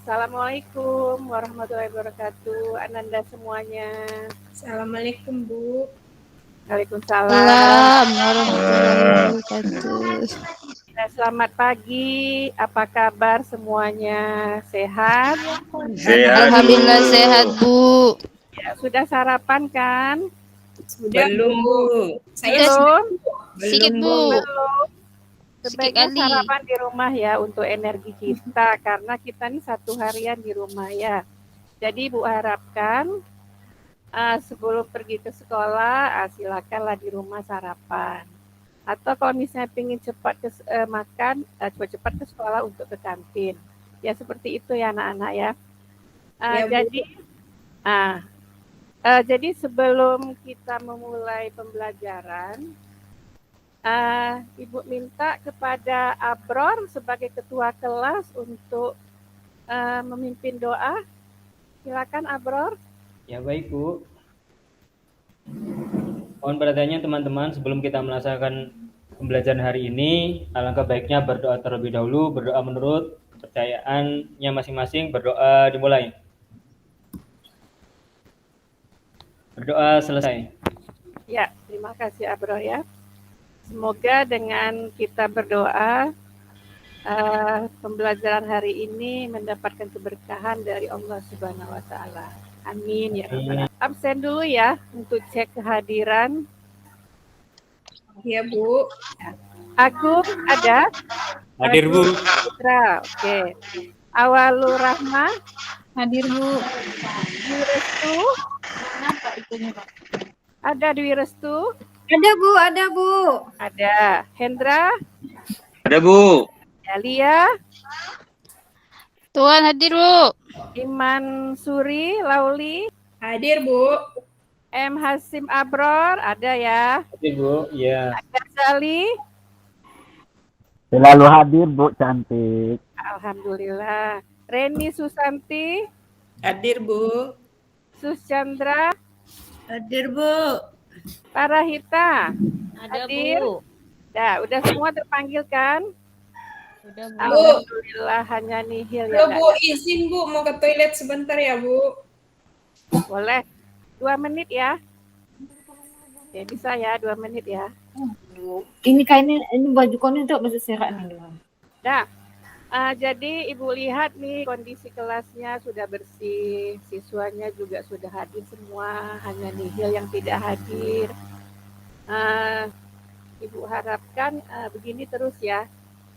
Assalamualaikum warahmatullahi wabarakatuh. Ananda semuanya. Assalamualaikum, Bu. Waalaikumsalam. Salam warahmatullahi wabarakatuh. Selamat pagi. Apa kabar semuanya? Sehat? Sehat, Alhamdulillah Bu. sehat, Bu. Ya, sudah sarapan kan? Sudah, Belum, Bu. Saya Belum? Sikit, belum, Bu. Belum. Sikit Sebaiknya kali. sarapan di rumah ya untuk energi kita karena kita nih satu harian di rumah ya. Jadi Ibu harapkan sebelum pergi ke sekolah silakanlah di rumah sarapan. Atau kalau misalnya ingin cepat makan, cepat-cepat ke sekolah untuk ke kantin. Ya seperti itu ya anak-anak ya. Ya, Bu. Jadi sebelum kita memulai pembelajaran, Ibu minta kepada Abror sebagai ketua kelas untuk memimpin doa. Silakan Abror. Ya baik Bu. Mohon perhatiannya teman-teman, sebelum kita melaksanakan pembelajaran hari ini, alangkah baiknya berdoa terlebih dahulu, berdoa menurut kepercayaannya masing-masing. Berdoa dimulai. Berdoa selesai. Ya, terima kasih Abror ya. Semoga dengan kita berdoa, pembelajaran hari ini mendapatkan keberkahan dari Allah Subhanahu wa Ta'ala. Amin ya Rabbal Alamin. Absen dulu ya untuk cek kehadiran. Ya, Bu. Agung ada? Hadir, Bu. Putra, oke. Awalur Rahma, Hadir, Bu. Dwi Restu, Kenapa itunya, Pak? ada Dwi Restu, Ada, Bu. Ada, Bu. ada Hendra, Ada, Bu. Lia, Tuhan hadir, Bu. Iman Suri, Lauli, Hadir, Bu. M Hasim Abror, ada ya. Hadir Bu. Ya. Ghazali, Selalu hadir, Bu, cantik. alhamdulillah. Reni Susanti, Hadir, Bu. Sus Chandra, Hadir, Bu. Parahita, Ada, hadir. Bu. Udah semua terpanggil kan? Sudah, Bu. Alhamdulillah, hanya nihil ya. Bu, izin, Bu. Mau ke toilet sebentar ya, Bu. Boleh 2 menit ya. Ya bisa ya 2 menit ya. Ini kainnya, ini baju koni untuk masuk serak nih. Nah, jadi Ibu lihat nih kondisi kelasnya sudah bersih, siswanya juga sudah hadir semua, hanya nihil yang tidak hadir. Ibu harapkan begini terus ya.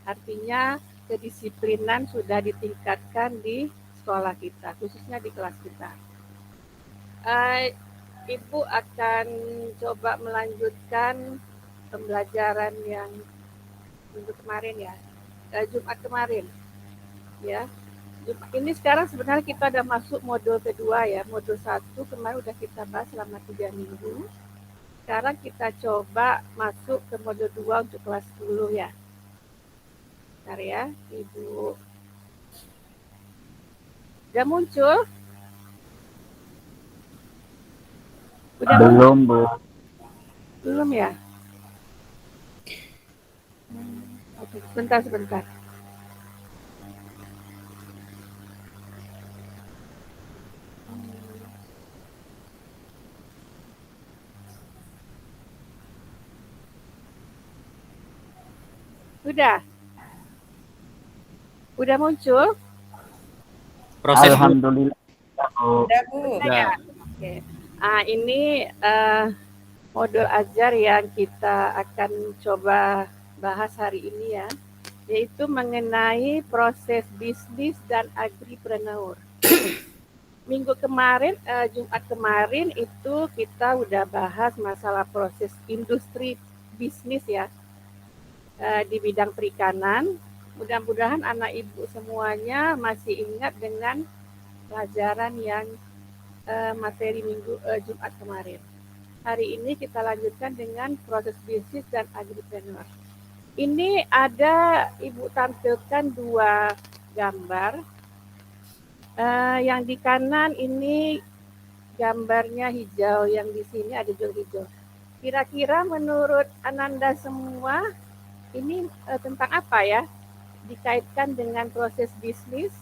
Artinya kedisiplinan sudah ditingkatkan di sekolah kita, khususnya di kelas kita. Ibu akan coba melanjutkan pembelajaran yang minggu kemarin ya, Jumat kemarin ya. Ini sekarang sebenarnya kita udah masuk modul kedua ya. Modul 1 kemarin udah kita bahas selama 3 minggu. Sekarang kita coba masuk ke modul 2 untuk kelas 10 ya. Bentar ya, Ibu. Udah muncul? Udah Belum, Bu. Belum ya? Oke, sebentar. Udah muncul? Proses, Bu. Alhamdulillah, Bu. Ada, Bu. Ya. Oke. Ini modul ajar yang kita akan coba bahas hari ini ya, yaitu mengenai proses bisnis dan agripreneur. Minggu kemarin, Jumat kemarin itu kita udah bahas masalah proses industri bisnis ya, di bidang perikanan. Mudah-mudahan anak ibu semuanya masih ingat dengan pelajaran yang materi Jumat kemarin. Hari ini kita lanjutkan dengan proses bisnis dan agripreneur. Ini ada Ibu tampilkan 2 gambar. Yang di kanan ini gambarnya hijau, yang di sini ada hijau. Kira-kira menurut Ananda semua ini tentang apa ya? Dikaitkan dengan proses bisnis.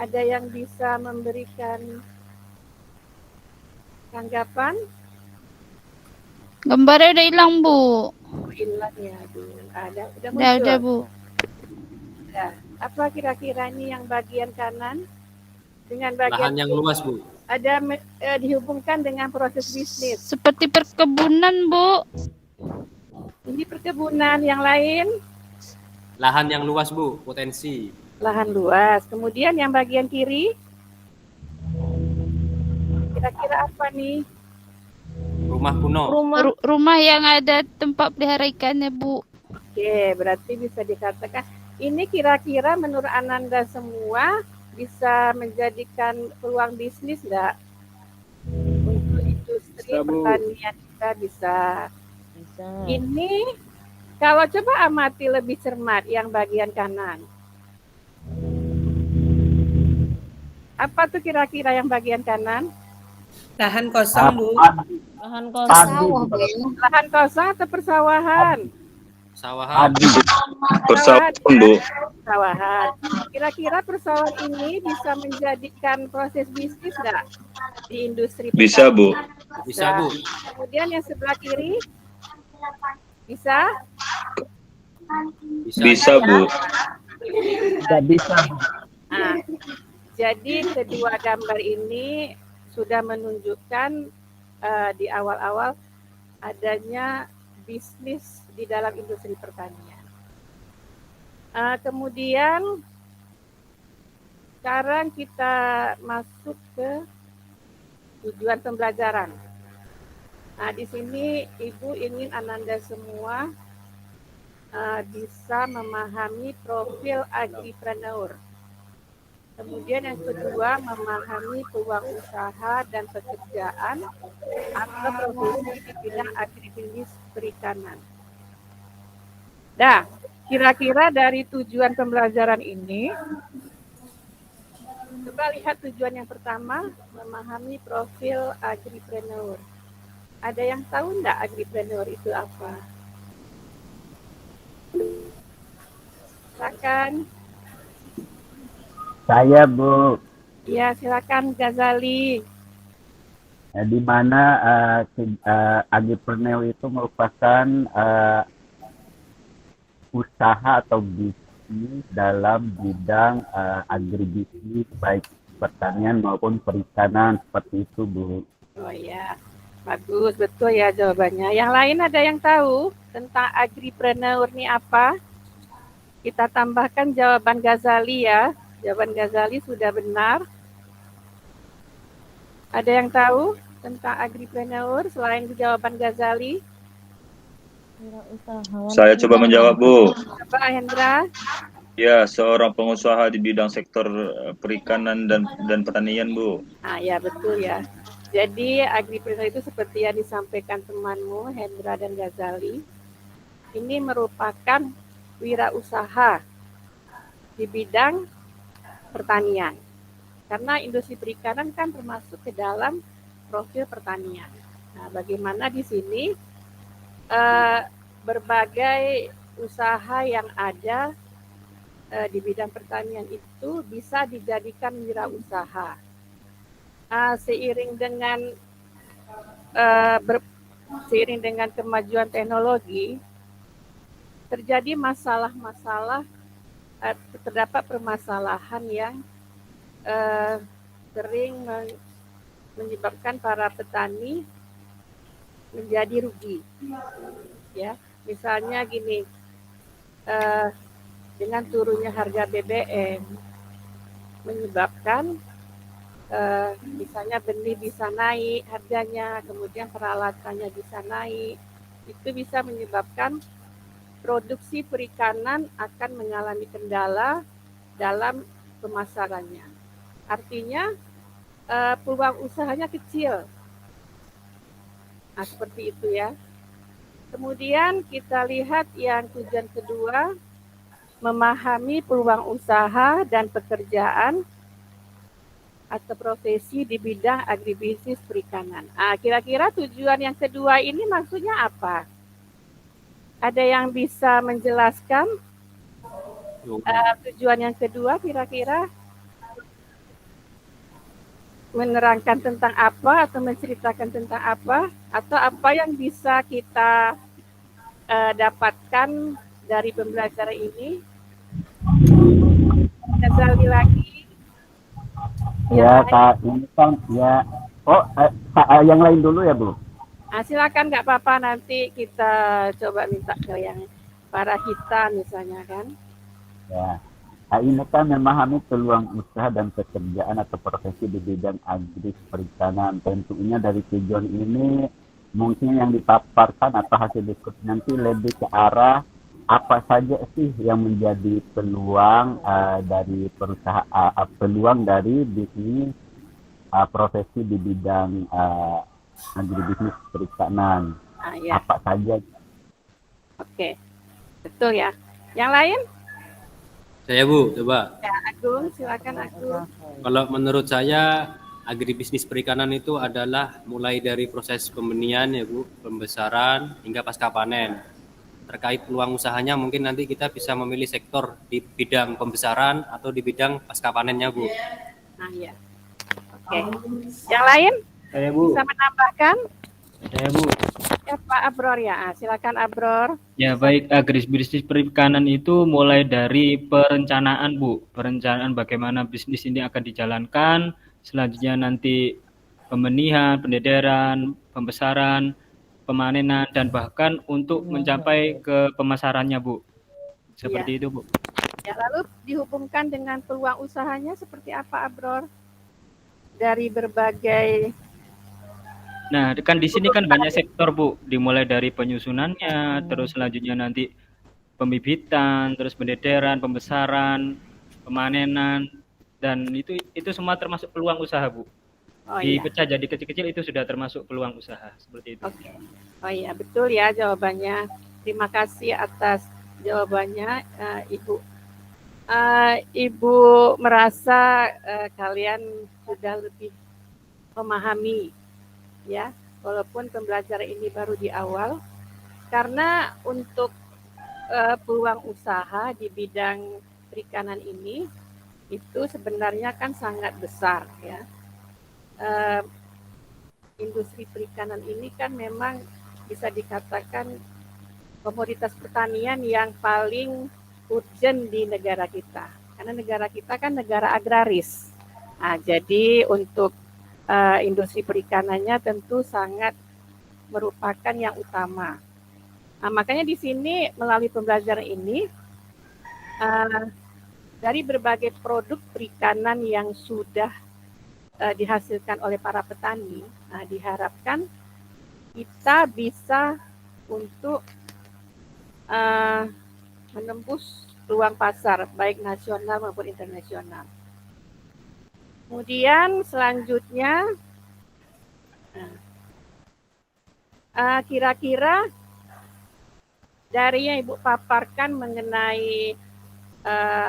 Ada yang bisa memberikan tanggapan? Gambarnya udah hilang, Bu. Hilang ya, aduh. Udah Udah, muncul. Bu. Udah. Apa kira-kira ini yang bagian kanan dengan bagian Lahan yang luas, Bu. ada dihubungkan dengan proses bisnis. Seperti perkebunan, Bu. Ini perkebunan, yang lain Lahan yang luas, Bu. Potensi. lahan luas. Kemudian yang bagian kiri, kira-kira apa nih? Rumah kuno. Rumah yang ada tempat pelihara ikannya, Bu. Oke, berarti bisa dikatakan ini kira-kira menurut Ananda semua bisa menjadikan peluang bisnis nggak? Untuk industri Bisa, Bu. pertanian kita bisa. Ini kalau coba amati lebih cermat yang bagian kanan. Apa tuh kira-kira yang bagian kanan? Lahan kosong, Bu. Lahan Sawah, Bu. Lahan kosong atau persawahan? Sawahan. Padi. Persawahan, Bu. Persawahan. Kira-kira persawahan ini bisa menjadikan proses bisnis nggak di industri Bisa, pertanian? Bu. Bisa, Bu. Kemudian yang sebelah kiri bisa? Bisa, Bu. Tidak bisa. Nah, jadi kedua gambar ini sudah menunjukkan di awal-awal adanya bisnis di dalam industri pertanian. Kemudian sekarang kita masuk ke tujuan pembelajaran. Nah, di sini Ibu ingin Ananda semua bisa memahami profil agripreneur. Kemudian yang kedua, memahami peluang usaha dan pekerjaan atau profesi di bidang agribisnis perikanan. Nah, kira-kira dari tujuan pembelajaran ini, coba lihat tujuan yang pertama, memahami profil agripreneur. Ada yang tahu enggak agripreneur itu apa? Silakan. Saya, Bu. Ya, silakan Ghazali. Di mana agripreneur itu merupakan usaha atau bisnis dalam bidang agribisnis, baik pertanian maupun perikanan, seperti itu, Bu. Oh ya, bagus, betul ya jawabannya. Yang lain ada yang tahu tentang agripreneur ini apa? Kita tambahkan jawaban Ghazali ya. Jawaban Ghazali sudah benar. Ada yang tahu tentang agripreneur selain jawaban Ghazali? Saya coba menjawab, Bu. Coba Hendra. Ya, seorang pengusaha di bidang sektor perikanan dan pertanian, Bu. Ah ya, betul ya. Jadi agripreneur itu seperti yang disampaikan temanmu Hendra dan Ghazali. Ini merupakan wirausaha di bidang pertanian. Karena industri perikanan kan termasuk ke dalam profil pertanian. Nah, bagaimana di sini berbagai usaha yang ada di bidang pertanian itu bisa dijadikan wirausaha. Seiring dengan kemajuan teknologi, terjadi masalah-masalah, terdapat permasalahan yang sering menyebabkan para petani menjadi rugi. Ya, misalnya gini, dengan turunnya harga BBM menyebabkan misalnya benih bisa naik harganya, kemudian peralatannya bisa naik, itu bisa menyebabkan produksi perikanan akan mengalami kendala dalam pemasarannya. Artinya peluang usahanya kecil. Nah, seperti itu ya. Kemudian kita lihat yang tujuan kedua, memahami peluang usaha dan pekerjaan atau profesi di bidang agribisnis perikanan. Kira-kira tujuan yang kedua ini maksudnya apa? Ada yang bisa menjelaskan tujuan yang kedua kira-kira? menerangkan tentang apa atau menceritakan tentang apa atau apa yang bisa kita dapatkan dari pembelajaran ini? Ghazali lagi. Ya, Kak, ini kan ya. Oh, yang lain dulu ya, Bu. Silakan, nggak apa-apa, nanti kita coba minta ke yang para Hita misalnya kan. Ya. Ini kan memahami peluang usaha dan pekerjaan atau profesi di bidang agri perikanan. Tentunya dari tujuan ini mungkin yang dipaparkan atau hasil diskusi nanti lebih ke arah apa saja sih yang menjadi peluang dari perusahaan, peluang dari bisnis profesi di bidang agribisnis perikanan. Ya. Apa saja? Oke, betul ya. Yang lain? Saya Bu, coba. Ya, Agung, silakan Agung. Kalau menurut saya agribisnis perikanan itu adalah mulai dari proses pembenihan ya Bu, pembesaran hingga pasca panen. Terkait peluang usahanya mungkin nanti kita bisa memilih sektor di bidang pembesaran atau di bidang pasca panennya Bu. Nah ya. Oke. Yang lain? Saya Bu. Bisa menambahkan? Saya Bu. Ya Pak Abror ya. Silakan Abror. Ya baik, agribisnis perikanan itu mulai dari perencanaan Bu. Perencanaan bagaimana bisnis ini akan dijalankan. Selanjutnya nanti pembenihan, pendedaran, pembesaran, pemanenan, dan bahkan untuk mencapai ke pemasarannya Bu. Seperti itu Bu. Ya, lalu dihubungkan dengan peluang usahanya seperti apa Abror? Dari berbagai. Nah, kan di sini kan banyak sektor Bu, dimulai dari penyusunannya, terus selanjutnya nanti pembibitan, terus pendedaran, pembesaran, pemanenan, dan itu semua termasuk peluang usaha Bu. Dipecah jadi kecil-kecil itu sudah termasuk peluang usaha seperti itu. Oke. Oh iya, betul ya jawabannya. Terima kasih atas jawabannya Ibu. Ibu merasa kalian sudah lebih memahami ya, walaupun pembelajaran ini baru di awal, karena untuk peluang usaha di bidang perikanan ini itu sebenarnya kan sangat besar ya. Industri perikanan ini kan memang bisa dikatakan komoditas pertanian yang paling urgent di negara kita, karena negara kita kan negara agraris. Nah, jadi untuk industri perikanannya tentu sangat merupakan yang utama. Nah, makanya di sini melalui pembelajaran ini dari berbagai produk perikanan yang sudah dihasilkan oleh para petani, diharapkan kita bisa untuk menembus peluang pasar baik nasional maupun internasional. Kemudian selanjutnya kira-kira dari yang Ibu paparkan mengenai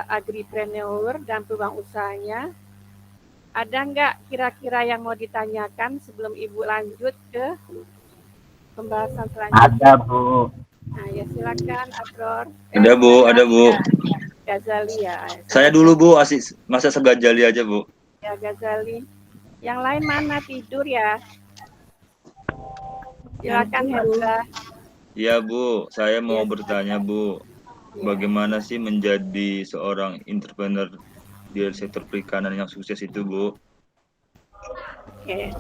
agripreneur dan peluang usahanya, ada nggak kira-kira yang mau ditanyakan sebelum Ibu lanjut ke pembahasan selanjutnya? Ada Bu. Nah ya silakan Abror. Ada Bu. Ghazali ya. Saya dulu Bu, masa se-Ghazali aja Bu. Ya Ghazali. Yang lain mana tidur ya? Silakan Hendra. Iya Bu, saya mau bertanya Bu, bagaimana sih menjadi seorang entrepreneur di sektor perikanan yang sukses itu Bu? Oke.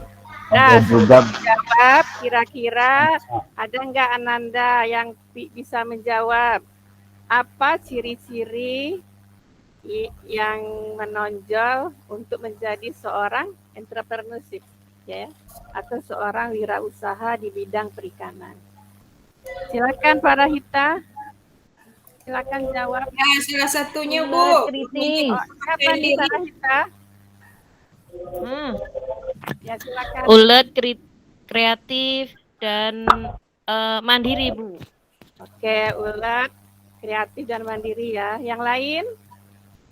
Nah, jawab kira-kira ada nggak Ananda yang bisa menjawab apa ciri-ciri yang menonjol untuk menjadi seorang entrepreneurship ya, atau seorang wirausaha di bidang perikanan? Silakan Para Hita. Silakan jawab. Ya, salah satunya Bu. Kritis. Apa nih Para Hita? Ya silakan. Ulet, kreatif, dan mandiri Bu. Oke, ulet, kreatif dan mandiri ya. Yang lain?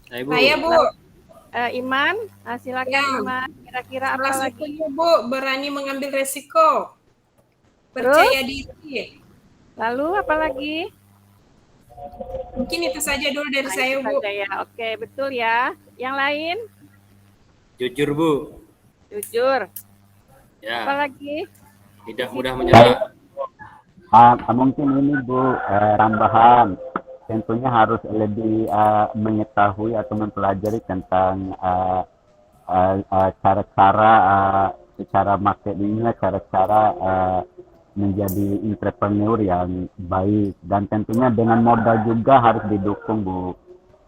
Saya Bu. Iman, silakan ya. Iman. Kira-kira apa salah lagi? satunya Bu, berani mengambil resiko. Percaya diri. Lalu apa lagi? Mungkin itu saja dulu dari saya Bu. Ya. Oke, betul ya. Yang lain? Jujur Bu. Jujur. Ya, Apalagi? tidak mudah menyerah. Mungkin ini Bu, tambahan. Tentunya harus lebih mengetahui atau mempelajari tentang cara-cara secara marketingnya, cara-cara menjadi entrepreneur yang baik, dan tentunya dengan modal juga harus didukung Bu.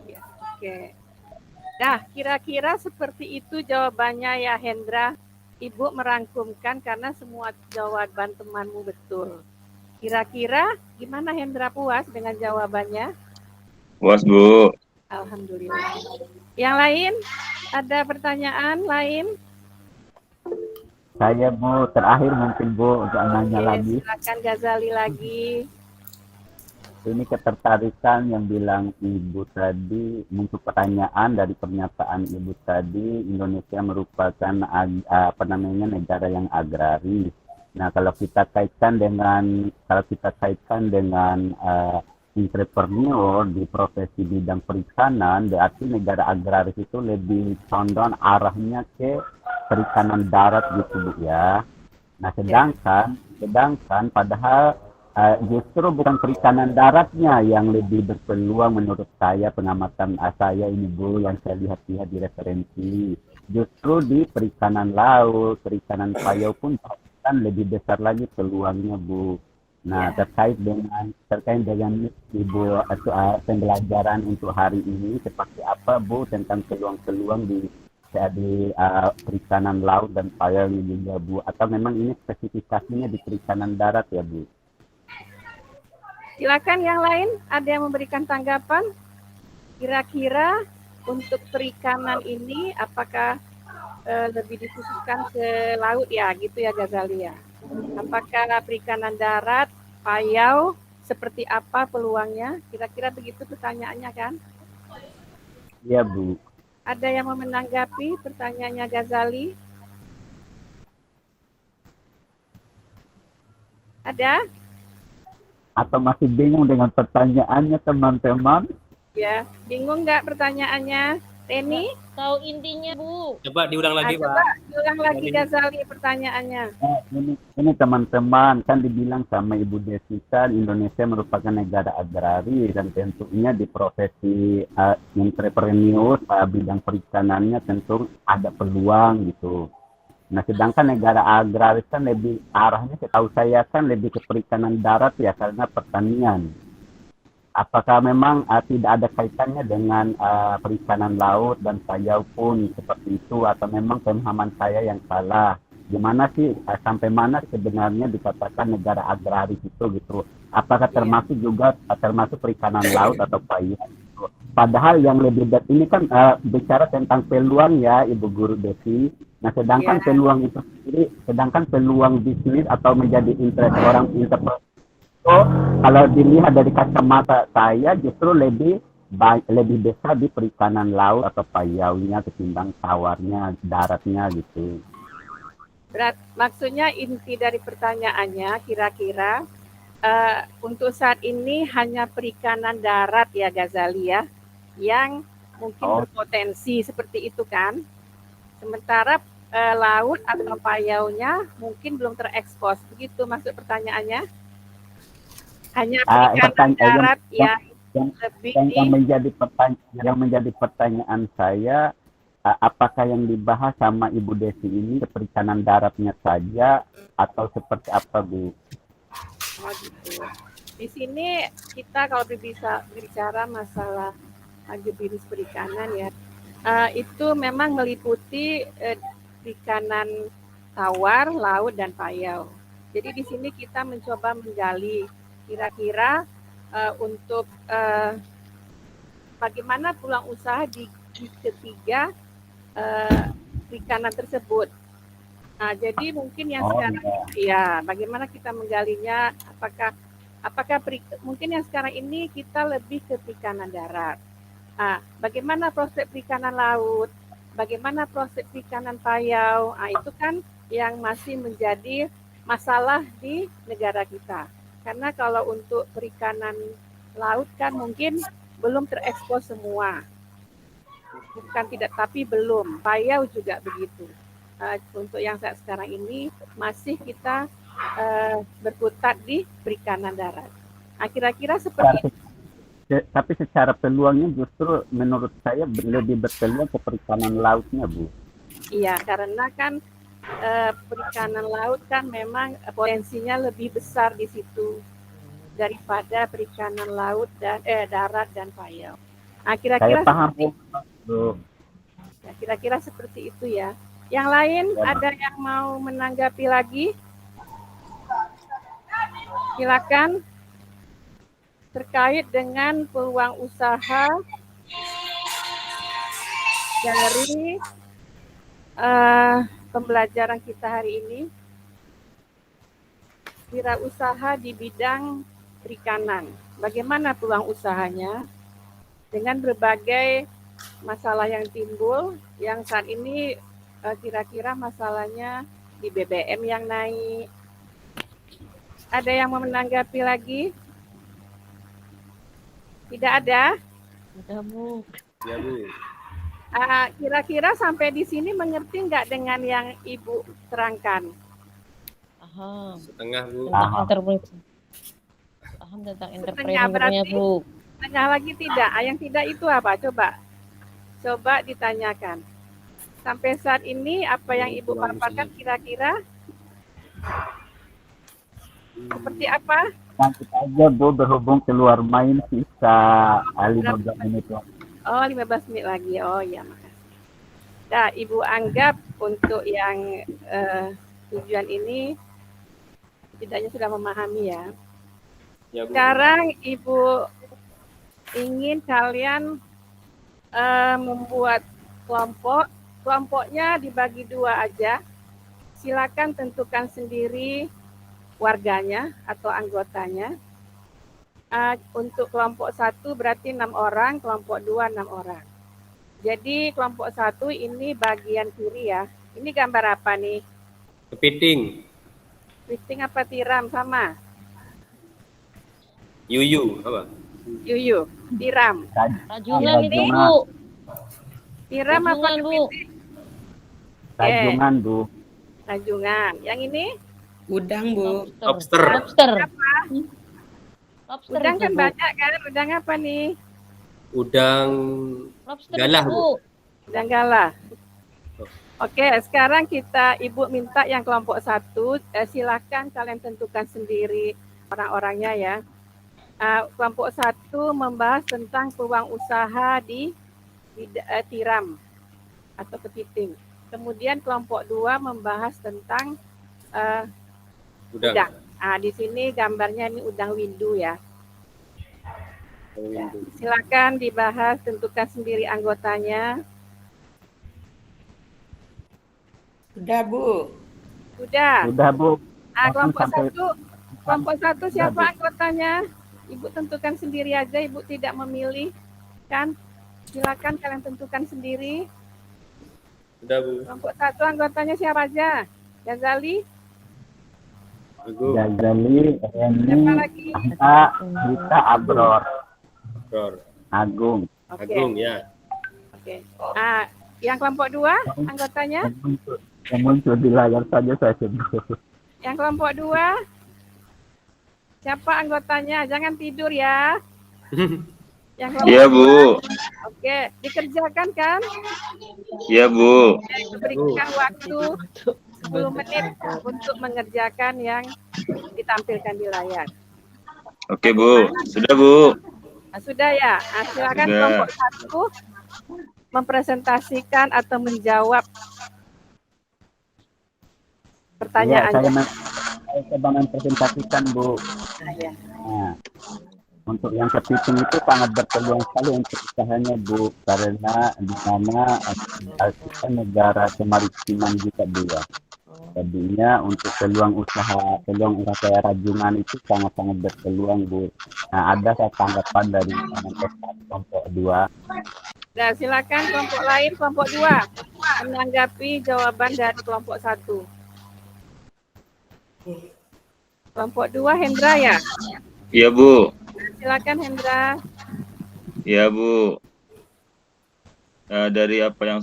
Ya, oke. Nah, kira-kira seperti itu jawabannya ya Hendra. Ibu merangkumkan karena semua jawaban temanmu betul. Kira-kira gimana Hendra, puas dengan jawabannya? Puas, Bu. Alhamdulillah. Yang lain? Ada pertanyaan lain? Saya Bu, terakhir mungkin Bu, untuk nanya Oke, lagi. silakan Ghazali lagi. Ini ketertarikan yang bilang Ibu tadi, muncul pertanyaan dari pernyataan Ibu tadi, Indonesia merupakan negara yang agraris. Nah, kalau kita kaitkan dengan entrepreneur di profesi bidang perikanan, berarti negara agraris itu lebih condong arahnya ke perikanan darat gitu Bu ya. Nah, sedangkan padahal justru bukan perikanan daratnya yang lebih berpeluang menurut saya, pengamatan saya ini Bu, yang saya lihat-lihat di referensi. Justru di perikanan laut, perikanan payau pun kan lebih besar lagi peluangnya Bu. Nah, terkait dengan Ibu pembelajaran untuk hari ini seperti apa Bu tentang peluang-peluang di perikanan laut dan payau ini juga Bu, atau memang ini spesifikasinya di perikanan darat ya Bu? Silakan yang lain, ada yang memberikan tanggapan? Kira-kira untuk perikanan ini apakah lebih dikhususkan ke laut ya, gitu ya Ghazali ya? Apakah perikanan darat, payau, seperti apa peluangnya? Kira-kira begitu pertanyaannya kan? Iya Bu. Ada yang mau menanggapi pertanyaannya Ghazali? Ada? Atau masih bingung dengan pertanyaannya teman-teman? Ya, bingung nggak pertanyaannya? Reni? Tahu intinya, Bu. Coba diulang lagi, Pak. Coba diulang lagi Ghazali pertanyaannya. Ini teman-teman, kan dibilang sama Ibu Desi kan Indonesia merupakan negara agraris, dan tentunya di profesi entrepreneur bidang perikanannya tentu ada peluang gitu. Nah, sedangkan negara agraris kan lebih arahnya, setahu saya kan lebih ke perikanan darat ya, karena pertanian. Apakah memang tidak ada kaitannya dengan perikanan laut dan payau pun seperti itu, atau memang pemahaman saya yang salah? Gimana sih sampai mana sebenarnya dikatakan negara agraris itu gitu? Apakah termasuk juga termasuk perikanan laut atau payau? Gitu. Padahal yang lebih ini kan bicara tentang peluang ya Ibu Guru Desi. Nah, sedangkan peluang itu sendiri, sedangkan peluang bisnis atau menjadi seorang entrepreneur, kalau dilihat dari kacamata saya justru lebih besar di perikanan laut atau payaunya ketimbang tawarnya, daratnya gitu. Maksudnya inti dari pertanyaannya kira-kira untuk saat ini hanya perikanan darat ya Ghazali ya, yang mungkin berpotensi seperti itu kan? Sementara laut atau payaunya mungkin belum terekspos, begitu maksud pertanyaannya? Hanya perikanan darat yang menjadi pertanyaan saya, apakah yang dibahas sama Ibu Desi ini perikanan daratnya saja atau seperti apa Bu? Oh gitu. Di sini kita kalau bisa bicara masalah agribisnis perikanan ya, itu memang meliputi perikanan tawar, laut, dan payau. Jadi di sini kita mencoba menggali kira-kira untuk bagaimana peluang usaha di ketiga perikanan tersebut. Nah, jadi mungkin yang sekarang ya bagaimana kita menggalinya, apakah mungkin yang sekarang ini kita lebih ke perikanan darat. Nah, bagaimana proses perikanan laut, bagaimana proses perikanan payau, nah, itu kan yang masih menjadi masalah di negara kita. Karena kalau untuk perikanan laut kan mungkin belum terekspos semua. Bukan tidak, tapi belum. Payau juga begitu. untuk yang saat sekarang ini masih kita berkutat di perikanan darat. Nah, kira-kira seperti itu. Tapi secara peluangnya justru menurut saya lebih berpeluang ke perikanan lautnya, Bu. Iya, karena kan perikanan laut kan memang potensinya lebih besar di situ daripada perikanan laut dan darat dan payau. Nah, kira-kira Saya paham, Bu. Ya, kira-kira seperti itu ya. Yang lain ada yang mau menanggapi lagi? Silakan. Terkait dengan peluang usaha dari pembelajaran kita hari ini, wirausaha di bidang perikanan. Bagaimana peluang usahanya dengan berbagai masalah yang timbul, yang saat ini kira-kira masalahnya di BBM yang naik. Ada yang mau menanggapi lagi? Tidak ada? Udah, Bu. Ya, Bu. Kira-kira sampai di sini mengerti nggak dengan yang Ibu terangkan? Paham. Setengah, Bu. Tentang entrepreneur. Paham tentang entrepreneurnya, berarti? Bu. Tengah lagi tidak? Yang tidak itu apa? Coba ditanyakan. Sampai saat ini apa yang Ibu paparkan kira-kira seperti apa? Nanti aja, Bu, berhubung keluar main sisa 15 menit lagi. Oh, 15 menit lagi. Oh, ya, makasih. Nah, Ibu anggap untuk yang tujuan ini setidaknya sudah memahami ya. Ya, Bu. Sekarang Ibu ingin kalian membuat kelompok. Kelompoknya dibagi 2 aja. Silakan tentukan sendiri warganya atau anggotanya. Untuk kelompok 1 berarti 6 orang, kelompok 2 6 orang. Jadi kelompok 1 ini bagian kiri ya. Ini gambar apa nih? Kepiting. Kepiting apa tiram sama? Yuyu, apa? Yuyu, tiram. Rajungan itu, Bu. Tiram apa Rajungan, Bu. kepiting? Rajungan, Bu. Rajungan. Yang ini? Udang, Bu. Lobster. Lobster. Apa? Lobster Udang itu, kan Bu. banyak kan? Udang apa nih? Udang Lobster galah, itu, Bu. Bu. Udang galah. Oke, sekarang Ibu minta yang kelompok 1, silakan kalian tentukan sendiri orang-orangnya ya. Kelompok 1 membahas tentang peluang usaha di tiram atau kepiting. Kemudian kelompok 2 membahas tentang udang. Di sini gambarnya ini udang windu ya. Silakan dibahas, tentukan sendiri anggotanya. Udah, Bu. Sudah. Sudah, Bu. Kelompok satu siapa anggotanya? Ibu tentukan sendiri aja, Ibu tidak memilih kan? Silakan kalian tentukan sendiri. Sudah, Bu. Kelompok 1 anggotanya siapa aja? Ghazali? Ghazali, Reni, Siapa lagi? Rita, Abror. Agung. Oke. Agung ya. Oke. Yang kelompok 2 anggotanya? Yang muncul di layar saja saya sebut. Yang kelompok 2 siapa anggotanya? Jangan tidur ya. Yang kelompok Iya, Bu. 2. Oke, dikerjakan kan? Iya, Bu. Berikan waktu 10 menit untuk mengerjakan yang ditampilkan di layar. Oke, Bu. Sudah, Bu. Sudah ya. Silakan Sudah. kelompok 1 mempresentasikan atau menjawab pertanyaan. Saya coba mempresentasikan, Bu. Ya. Nah, untuk yang kepiting itu sangat berpeluang sekali untuk usahanya, Bu, karena di mana kita negara kemaritiman juga, Bu, ya. Jadinya untuk peluang usaha kayak rajungan itu sangat-sangat berpeluang, Bu. Nah, ada saya tanggapan dari kelompok 2. Nah, silakan kelompok lain, kelompok 2 menanggapi jawaban dari kelompok 1. Kelompok 2 Hendra ya? Iya, Bu. Silakan Hendra. Iya, Bu. dari apa yang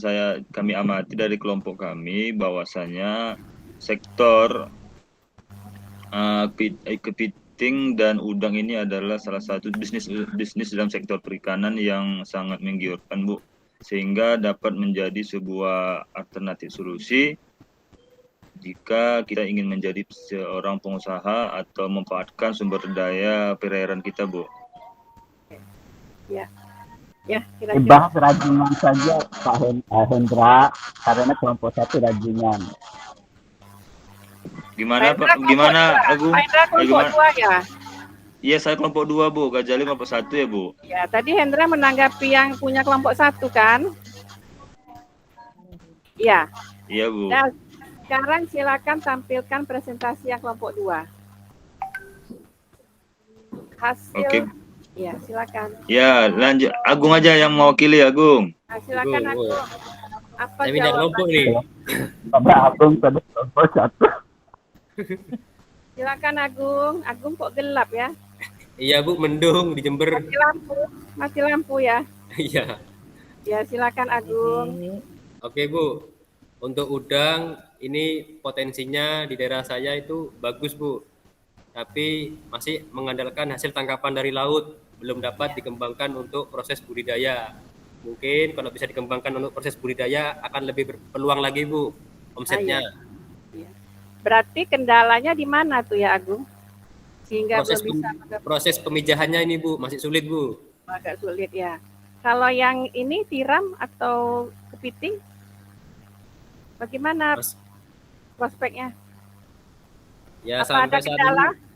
kami amati dari kelompok kami, bahwasanya sektor kepiting dan udang ini adalah salah satu bisnis dalam sektor perikanan yang sangat menggiurkan, Bu, sehingga dapat menjadi sebuah alternatif solusi jika kita ingin menjadi seorang pengusaha atau memanfaatkan sumber daya perairan kita, Bu. Ya, kira-kira. Dibahas rajungan saja Pak Hendra, karena kelompok 1 rajungan. Gimana Pak Hendra Pak? Gimana kelompok Agung? Pak Hendra kelompok 2 ya? Iya, saya kelompok 2, Bu. Gajali kelompok 1 ya, Bu. Ya, tadi Hendra menanggapi yang punya kelompok 1 kan? Iya. Iya, Bu. Nah, sekarang silakan tampilkan presentasi yang kelompok 2. Hasil. Oke. Ya, silakan. Ya, lanjut. Agung aja yang mewakili, Agung. Nah, silakan Agung. Agung. Apa Saya pindah kelompok nih. Pada Agung tadi kelompok 1. Silakan Agung. Agung kok gelap ya? Iya Bu, mendung di Jember. Mati lampu ya. Iya. Ya, silakan Agung. Oke Bu, untuk udang ini potensinya di daerah saya itu bagus Bu, tapi masih mengandalkan hasil tangkapan dari laut, belum dapat dikembangkan untuk proses budidaya. Mungkin kalau bisa dikembangkan untuk proses budidaya akan lebih berpeluang lagi Bu omsetnya. Iya. Berarti kendalanya di mana tuh ya Agung? Sehingga belum bisa Proses pemijahannya ini Bu masih sulit Bu. agak sulit ya. Kalau yang ini tiram atau kepiting, bagaimana prospeknya? Ya Apa ada sampai saat kendala? ini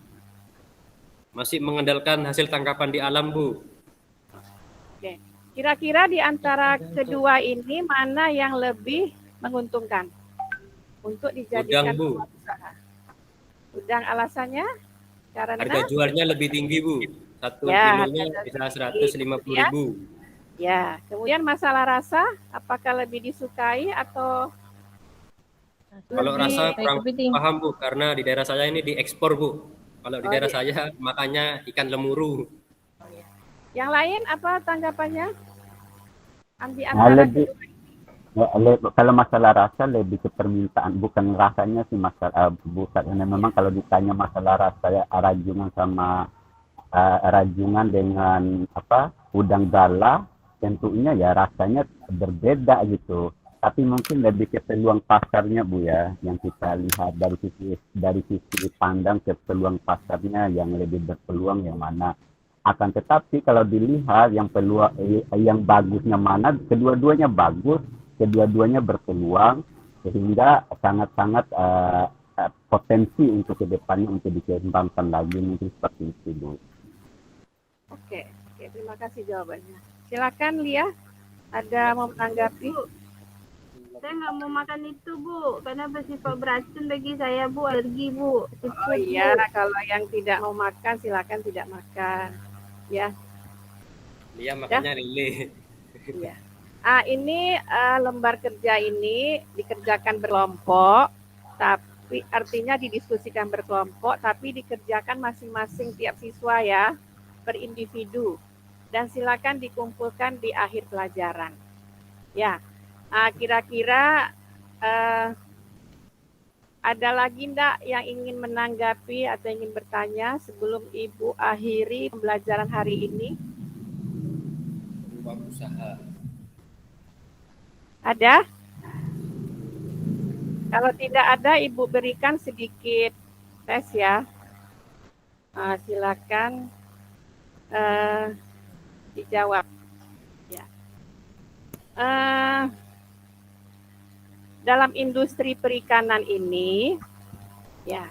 masih mengandalkan hasil tangkapan di alam Bu. Oke. Kira-kira di antara kedua ini mana yang lebih menguntungkan untuk dijadikan Udang Bu. peluang usaha? Udang alasannya? Karena Harga jualnya lebih tinggi Bu. Satu Ya, kilonya bisa 150.000. ya, kemudian masalah rasa, apakah lebih disukai atau Kalau lebih rasa kurang paham Bu, karena di daerah saya ini diekspor Bu. Kalau di Oh, daerah iya. saya makannya ikan lemuru. yang lain apa tanggapannya? Di Nah, antara lebih kalau masalah rasa lebih ke permintaan, bukan rasanya sih masalah bukan. Karena memang kalau ditanya masalah rasa ya, rajungan sama rajungan dengan udang gala, tentunya ya rasanya berbeda gitu. Tapi mungkin lebih ke peluang pasarnya Bu ya, yang kita lihat dari sisi pandang ke peluang pasarnya yang lebih berpeluang yang mana. Akan tetapi kalau dilihat yang bagusnya mana, kedua-duanya bagus, kedua-duanya berpeluang, sehingga sangat-sangat potensi untuk kedepannya untuk dikembangkan lagi, mungkin seperti itu Bu. Oke, terima kasih jawabannya. Silakan Lia, ada mau menanggapi? Saya nggak mau makan itu Bu, karena bersifat beracun bagi saya Bu, alergi Bu. Oh iya, kalau yang tidak mau makan silakan tidak makan. Ya. Dia makannya lele. Iya. Ini lembar kerja ini dikerjakan berkelompok, tapi artinya didiskusikan berkelompok, tapi dikerjakan masing-masing tiap siswa ya, per individu. Dan silakan dikumpulkan di akhir pelajaran. Ya, kira-kira ada lagi enggak yang ingin menanggapi atau ingin bertanya sebelum Ibu akhiri pembelajaran hari ini? Peluang usaha. Ada? Kalau tidak ada, Ibu berikan sedikit tes ya. Silakan dijawab. Ya. Dalam industri perikanan ini, ya,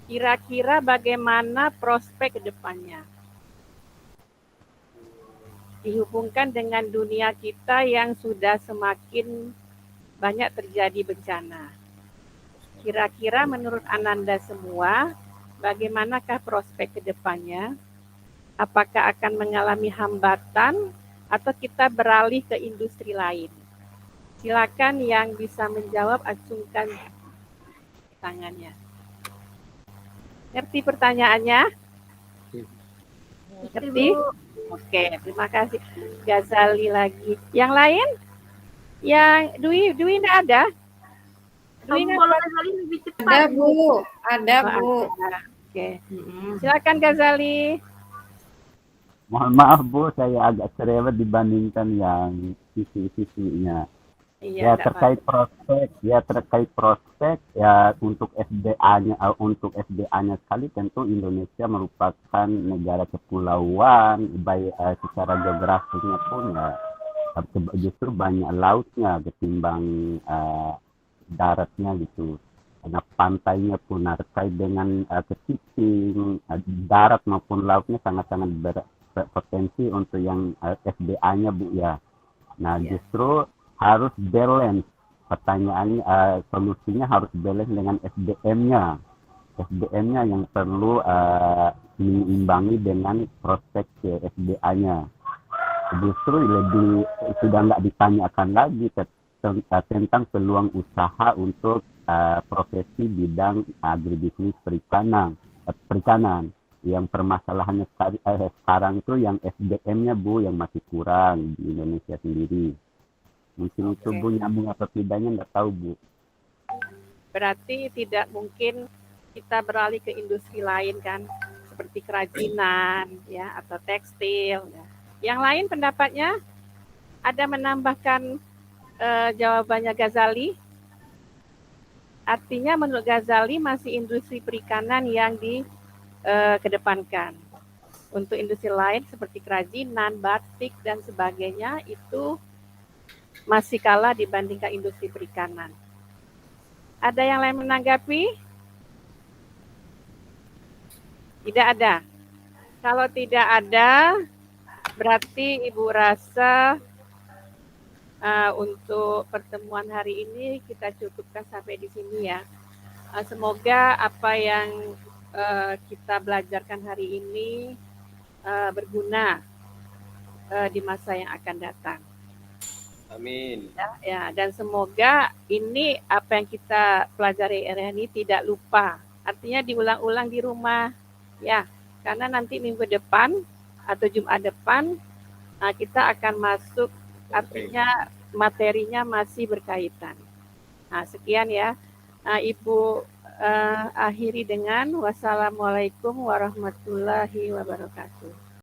kira-kira bagaimana prospek ke depannya? Dihubungkan dengan dunia kita yang sudah semakin banyak terjadi bencana. Kira-kira menurut Ananda semua, bagaimanakah prospek ke depannya? Apakah akan mengalami hambatan atau kita beralih ke industri lain? Silakan yang bisa menjawab acungkan tangannya. Ngerti pertanyaannya? Ngerti? Oke, terima kasih. Ghazali lagi. Yang lain? Yang Dwi enggak ada? Dwi Tombol enggak? Ghazali lebih cepat. Ada Bu, ada Oh, Bu. ada. Oke. Silakan Ghazali. Mohon maaf Bu, saya agak cerewet dibandingkan yang sisi-sisinya. Iya, Ya enggak terkait prospek ya untuk SDA-nya sekali tentu Indonesia merupakan negara kepulauan, baik secara geografisnya pun ya justru banyak lautnya ketimbang daratnya gitu. Karena pantainya pun terkait dengan kepiting, darat maupun lautnya sangat-sangat berpotensi untuk yang SDA-nya Bu ya. Nah justru harus balance, pertanyaannya solusinya harus balance dengan SDM-nya yang perlu diimbangi dengan prospek SDA-nya. Justru lebih sudah nggak ditanyakan lagi tentang peluang usaha untuk profesi bidang agribisnis perikanan. Yang permasalahannya sekarang itu yang SDM-nya Bu yang masih kurang di Indonesia sendiri. Mungkin itu Bu nyambung atau tidaknya nggak tahu Bu. Berarti tidak mungkin kita beralih ke industri lain kan, seperti kerajinan ya atau tekstil. Ya. Yang lain pendapatnya ada menambahkan jawabannya Ghazali. Artinya menurut Ghazali masih industri perikanan yang dikedepankan. Untuk industri lain seperti kerajinan, batik dan sebagainya itu masih kalah dibandingkan industri perikanan. Ada yang lain menanggapi? Tidak ada. Kalau tidak ada, berarti Ibu rasa untuk pertemuan hari ini kita cukupkan sampai di sini ya. Semoga apa yang kita belajarkan hari ini berguna di masa yang akan datang. Amin. Ya, dan semoga ini apa yang kita pelajari hari ini tidak lupa. Artinya diulang-ulang di rumah, ya. Karena nanti minggu depan atau Jumat depan kita akan masuk, artinya materinya masih berkaitan. Nah, sekian ya. Ibu akhiri dengan wassalamualaikum warahmatullahi wabarakatuh.